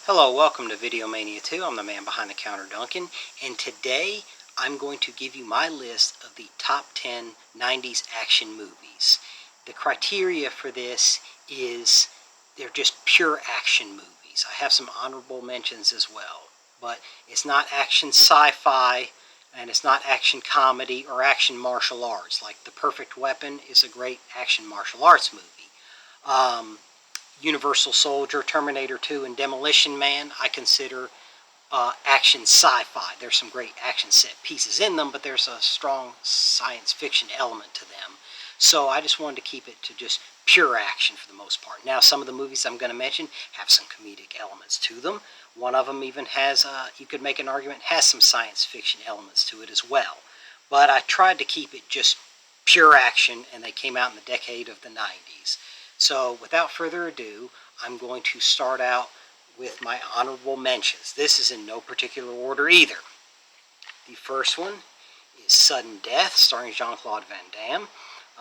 Hello, welcome to Video Mania 2. I'm the man behind the counter, Duncan, and today I'm going to give you my list of the top 10 90s action movies. The criteria for this is they're just pure action movies. I have some honorable mentions as well, but it's not action sci-fi, and it's not action comedy or action martial arts. Like The Perfect Weapon is a great action martial arts movie. Universal Soldier, Terminator 2, and Demolition Man, I consider action sci-fi. There's some great action set pieces in them, but there's a strong science fiction element to them. So I just wanted to keep it to just pure action for the most part. Now, some of the movies I'm going to mention have some comedic elements to them. One of them even has, you could make an argument, has some science fiction elements to it as well. But I tried to keep it just pure action, and they came out in the decade of the 90s. So without further ado, I'm going to start out with my honorable mentions. This is in no particular order either. The first one is Sudden Death, starring Jean-Claude Van Damme.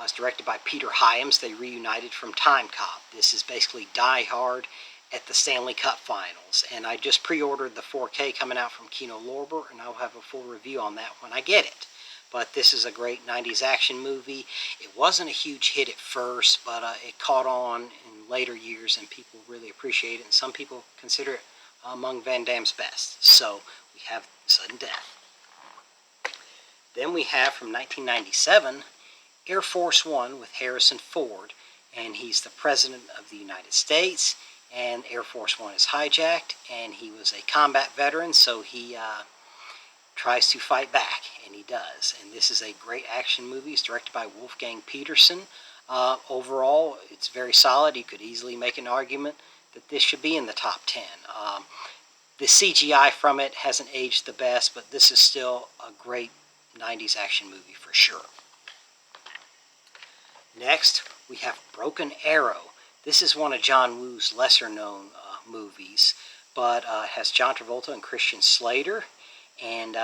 It's directed by Peter Hyams. They reunited from Time Cop. This is basically Die Hard at the Stanley Cup Finals. And I just pre-ordered the 4K coming out from Kino Lorber, and I'll have a full review on that when I get it. But this is a great 90s action movie. It wasn't a huge hit at first, but it caught on in later years, and people really appreciate it, and some people consider it among Van Damme's best. So we have Sudden Death. Then we have from 1997, Air Force One with Harrison Ford, and he's the President of the United States, and Air Force One is hijacked, and he was a combat veteran, so he tries to fight back, and he does. And this is a great action movie. It's directed by Wolfgang Peterson. Overall, it's very solid. You could easily make an argument that this should be in the top 10. The CGI from it hasn't aged the best, but this is still a great 90s action movie for sure. Next, we have Broken Arrow. This is one of John Woo's lesser-known movies, but has John Travolta and Christian Slater. And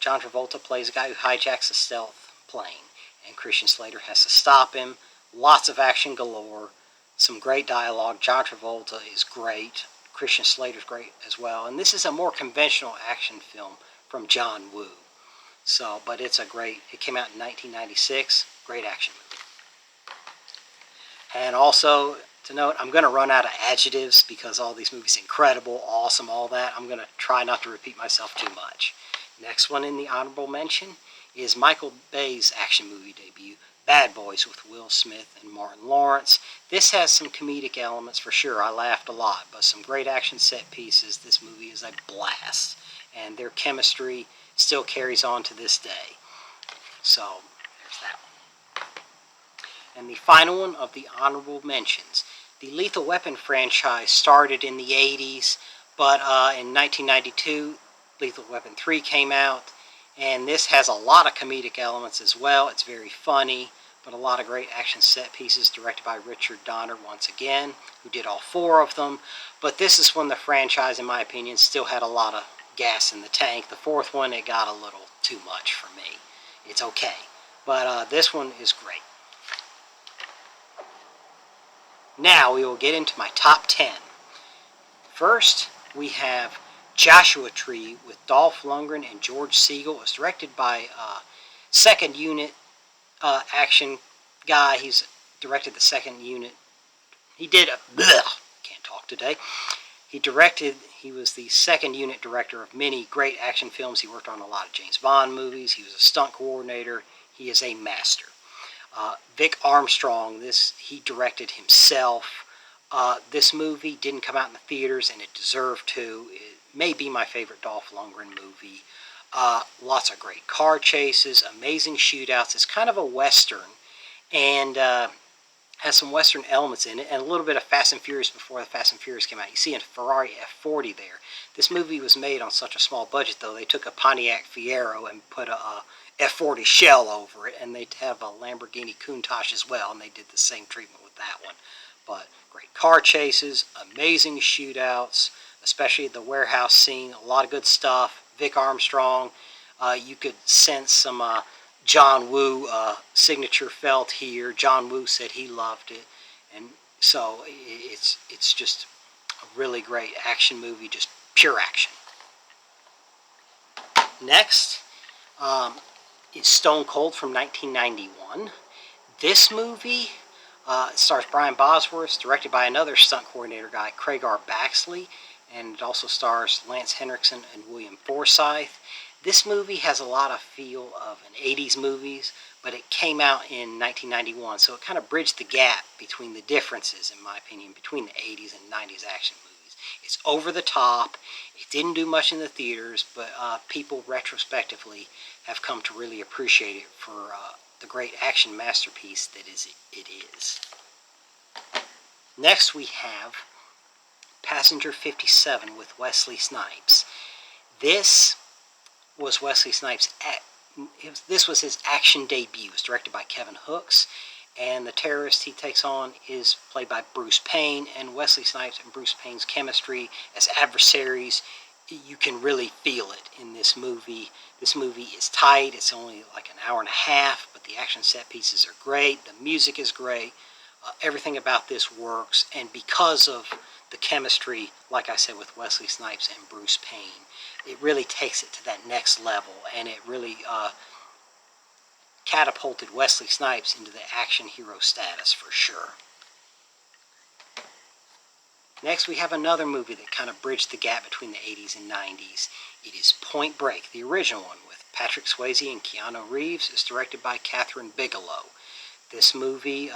John Travolta plays a guy who hijacks a stealth plane, and Christian Slater has to stop him. Lots of action galore, some great dialogue. John Travolta is great. Christian Slater's great as well. And this is a more conventional action film from John Woo. So, but it's a great, it came out in 1996, great action movie. And also, to note, I'm going to run out of adjectives because all these movies are incredible, awesome, all that. I'm going to try not to repeat myself too much. Next one in the honorable mention is Michael Bay's action movie debut, Bad Boys, with Will Smith and Martin Lawrence. This has some comedic elements for sure. I laughed a lot, but some great action set pieces. This movie is a blast, and their chemistry still carries on to this day. So, there's that one. And the final one of the honorable mentions. The Lethal Weapon franchise started in the 80s, but in 1992, Lethal Weapon 3 came out, and this has a lot of comedic elements as well. It's very funny, but a lot of great action set pieces, directed by Richard Donner once again, who did all 4 of them. But this is when the franchise, in my opinion, still had a lot of gas in the tank. The 4th one, it got a little too much for me. It's okay, but this one is great. Now we will get into my top 10. First, we have Joshua Tree with Dolph Lundgren and George Segal. It's directed by second unit action guy. He's directed the second unit. He did can't talk today. He was the second unit director of many great action films. He worked on a lot of James Bond movies. He was a stunt coordinator. He is a master. Vic Armstrong, he directed himself. This movie didn't come out in the theaters, and it deserved to. It may be my favorite Dolph Lundgren movie. Lots of great car chases, amazing shootouts. It's kind of a Western, and has some Western elements in it, and a little bit of Fast and Furious before the Fast and Furious came out. You see a Ferrari F40 there. This movie was made on such a small budget, though. They took a Pontiac Fiero and put a F40 shell over it, and they have a Lamborghini Countach as well, and they did the same treatment with that one. But great car chases, amazing shootouts, especially the warehouse scene, a lot of good stuff. Vic Armstrong, you could sense some John Woo signature felt here. John Woo said he loved it, and so it's just A really great action movie, just pure action. Next is Stone Cold from 1991. This movie stars Brian Bosworth, directed by another stunt coordinator guy, Craig R. Baxley, and it also stars Lance Henriksen and William Forsythe. This movie has a lot of feel of an 80s movies, but it came out in 1991, so it kind of bridged the gap between the differences, in my opinion, between the 80s and 90s action movies. It's over the top. It didn't do much in the theaters, but people retrospectively have come to really appreciate it for the great action masterpiece that it is. Next we have Passenger 57 with Wesley Snipes. This was Wesley Snipes' this was his action debut. It was directed by Kevin Hooks, and the terrorist he takes on is played by Bruce Payne. And Wesley Snipes and Bruce Payne's chemistry as adversaries, you can really feel it in this movie. This movie is tight. It's only like an hour and a half, but the action set pieces are great. The music is great. Everything about this works, and because of the chemistry, like I said, with Wesley Snipes and Bruce Payne, it really takes it to that next level, and it really catapulted Wesley Snipes into the action hero status for sure. Next, we have another movie that kind of bridged the gap between the 80s and 90s. It is Point Break, the original one, with Patrick Swayze and Keanu Reeves. It's directed by Catherine Bigelow. This movie,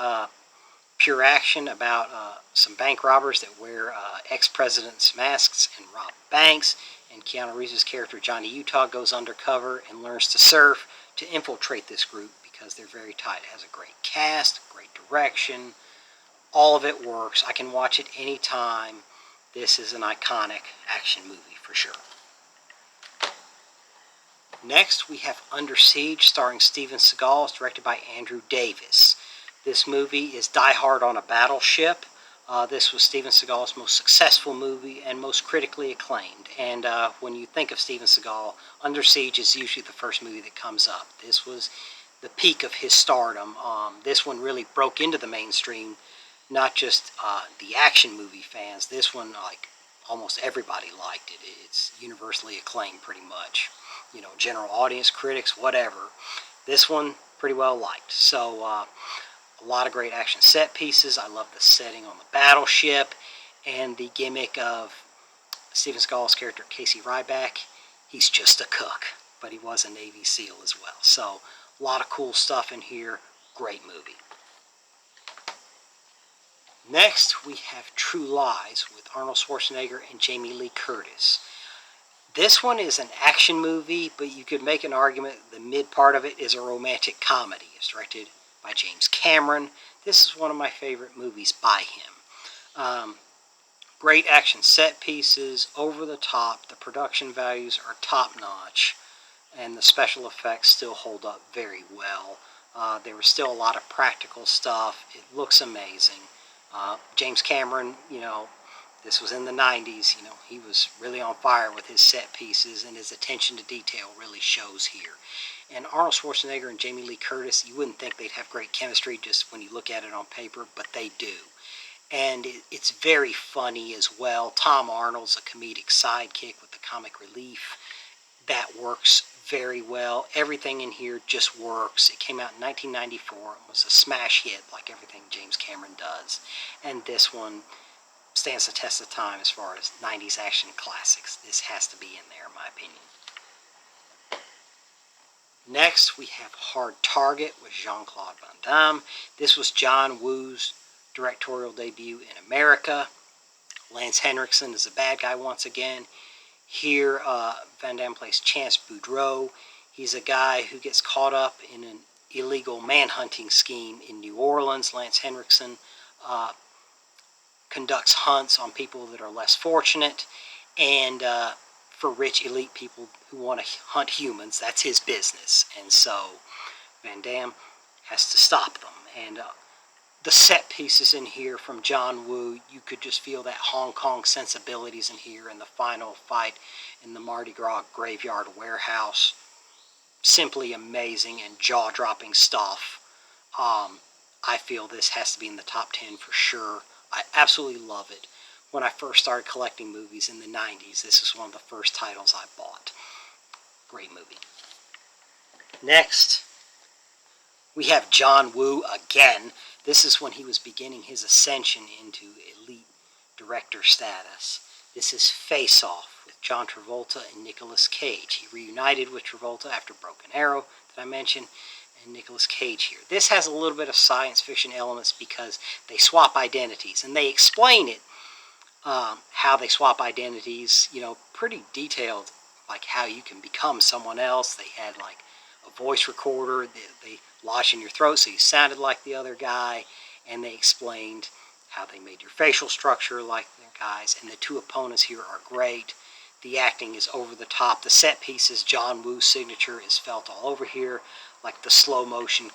pure action about some bank robbers that wear ex-presidents' masks and rob banks. And Keanu Reeves' character, Johnny Utah, goes undercover and learns to surf to infiltrate this group because they're very tight. It has a great cast, great direction. All of it works. I can watch it anytime. This is an iconic action movie for sure. Next, we have Under Siege, starring Steven Seagal. It's directed by Andrew Davis. This movie is Die Hard on a battleship. This was Steven Seagal's most successful movie and most critically acclaimed. And when you think of Steven Seagal, Under Siege is usually the first movie that comes up. This was the peak of his stardom. This one really broke into the mainstream, not just the action movie fans. This one, like, almost everybody liked it. It's universally acclaimed pretty much. You know, general audience, critics, whatever. This one, pretty well liked. So, a lot of great action set pieces. I love the setting on the battleship and the gimmick of Steven Seagal's character, Casey Ryback. He's just a cook, but he was a Navy SEAL as well. So, a lot of cool stuff in here. Great movie. Next, we have True Lies with Arnold Schwarzenegger and Jamie Lee Curtis. This one is an action movie, but you could make an argument the mid part of it is a romantic comedy. It's directed by James Cameron. This is one of my favorite movies by him. Great action set pieces, over the top. The production values are top notch, and the special effects still hold up very well. There was still a lot of practical stuff. It looks amazing. James Cameron, you know, this was in the 90s, you know, he was really on fire with his set pieces, and his attention to detail really shows here. And Arnold Schwarzenegger and Jamie Lee Curtis, you wouldn't think they'd have great chemistry just when you look at it on paper, but they do. And it's very funny as well. Tom Arnold's a comedic sidekick with the comic relief. That works very well. Everything in here just works. It came out in 1994 and was a smash hit like everything James Cameron does. And this one stands the test of time as far as 90s action classics. This has to be in there, in my opinion. Next, we have Hard Target with Jean-Claude Van Damme. This was John Woo's directorial debut in America. Lance Henriksen is the bad guy once again. Here, Van Damme plays Chance Boudreaux. He's a guy who gets caught up in an illegal manhunting scheme in New Orleans. Lance Henriksen conducts hunts on people that are less fortunate, and for rich elite people who want to hunt humans. That's his business, and so Van Damme has to stop them. And the set pieces in here from John Woo, you could just feel that Hong Kong sensibilities in here, in the final fight in the Mardi Gras graveyard warehouse. Simply amazing and jaw-dropping stuff. I feel this has to be in the top 10 for sure. I absolutely love it. when I first started collecting movies in the 90s. This is one of the first titles I bought. Great movie. Next, we have John Woo again. This is when he was beginning his ascension into elite director status. This is Faceoff with John Travolta and Nicolas Cage. He reunited with Travolta after Broken Arrow that I mentioned, and Nicolas Cage here. This has a little bit of science fiction elements because they swap identities, and they explain it, how they swap identities, pretty detailed, like how you can become someone else. They had like a voice recorder they lodged in your throat so you sounded like the other guy, and they explained how they made your facial structure like their guys, and the two opponents here are great. The acting is over the top. The set pieces, John Woo's signature is felt all over here, like the slow motion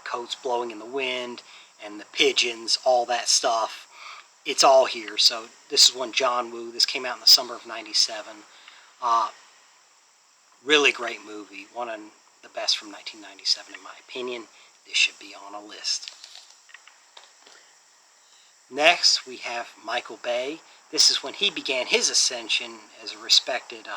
coats blowing in the wind and the pigeons, all that stuff. It's all here. So this is one John Woo. This came out in the summer of '97. Really great movie. One of the best from 1997 in my opinion. This should be on a list. Next, we have Michael Bay. This is when he began his ascension as a respected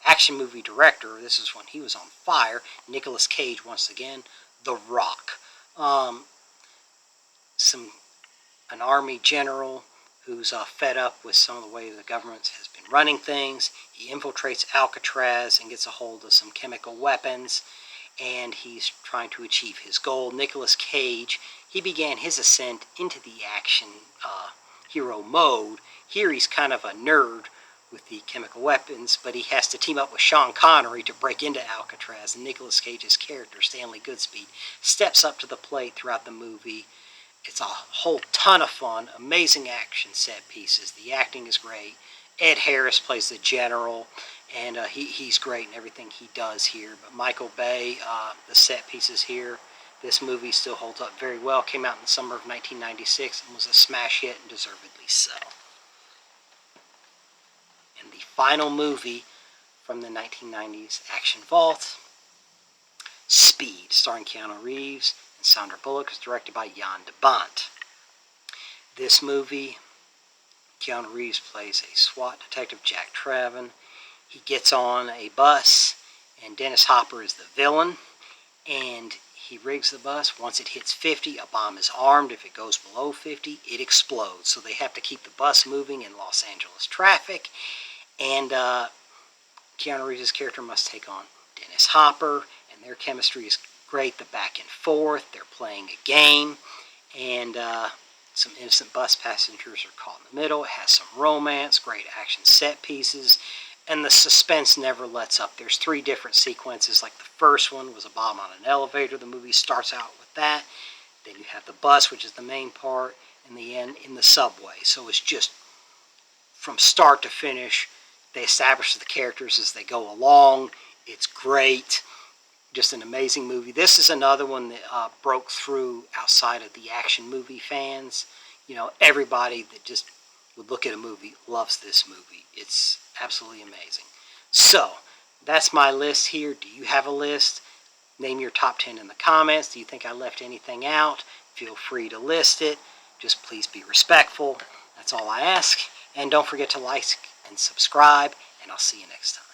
action movie director. This is when he was on fire. Nicolas Cage, once again. The Rock. An army general who's fed up with some of the way the government has been running things. He infiltrates Alcatraz and gets a hold of some chemical weapons, and he's trying to achieve his goal. Nicolas Cage, he began his ascent into the action hero mode. Here he's kind of a nerd with the chemical weapons, but he has to team up with Sean Connery to break into Alcatraz, and Nicolas Cage's character, Stanley Goodspeed, steps up to the plate throughout the movie. It's a whole ton of fun, amazing action set pieces. The acting is great. Ed Harris plays the general, and he's great in everything he does here. But Michael Bay, the set pieces here, this movie still holds up very well. Came out in the summer of 1996 and was a smash hit, and deservedly so. And the final movie from the 1990s Action Vault, Speed, starring Keanu Reeves and Sandra Bullock, is directed by Jan de Bont. This movie, Keanu Reeves plays a SWAT detective, Jack Traven. He gets on a bus, and Dennis Hopper is the villain, and he rigs the bus. Once it hits 50, a bomb is armed. If it goes below 50, it explodes. So they have to keep the bus moving in Los Angeles traffic, and Keanu Reeves' character must take on Dennis Hopper, and their chemistry is great. The back and forth, they're playing a game, and some innocent bus passengers are caught in the middle. It has some romance, great action set pieces, and the suspense never lets up. There's 3 different sequences. Like the first one was a bomb on an elevator. The movie starts out with that. Then you have the bus, which is the main part, and the end in the subway. So it's just from start to finish. They establish the characters as they go along. It's great. Just an amazing movie. This is another one that broke through outside of the action movie fans. Everybody that just would look at a movie loves this movie. It's absolutely amazing. So, that's my list here. Do you have a list? Name your top 10 in the comments. Do you think I left anything out? Feel free to list it. Just please be respectful. That's all I ask. And don't forget to like and subscribe, and I'll see you next time.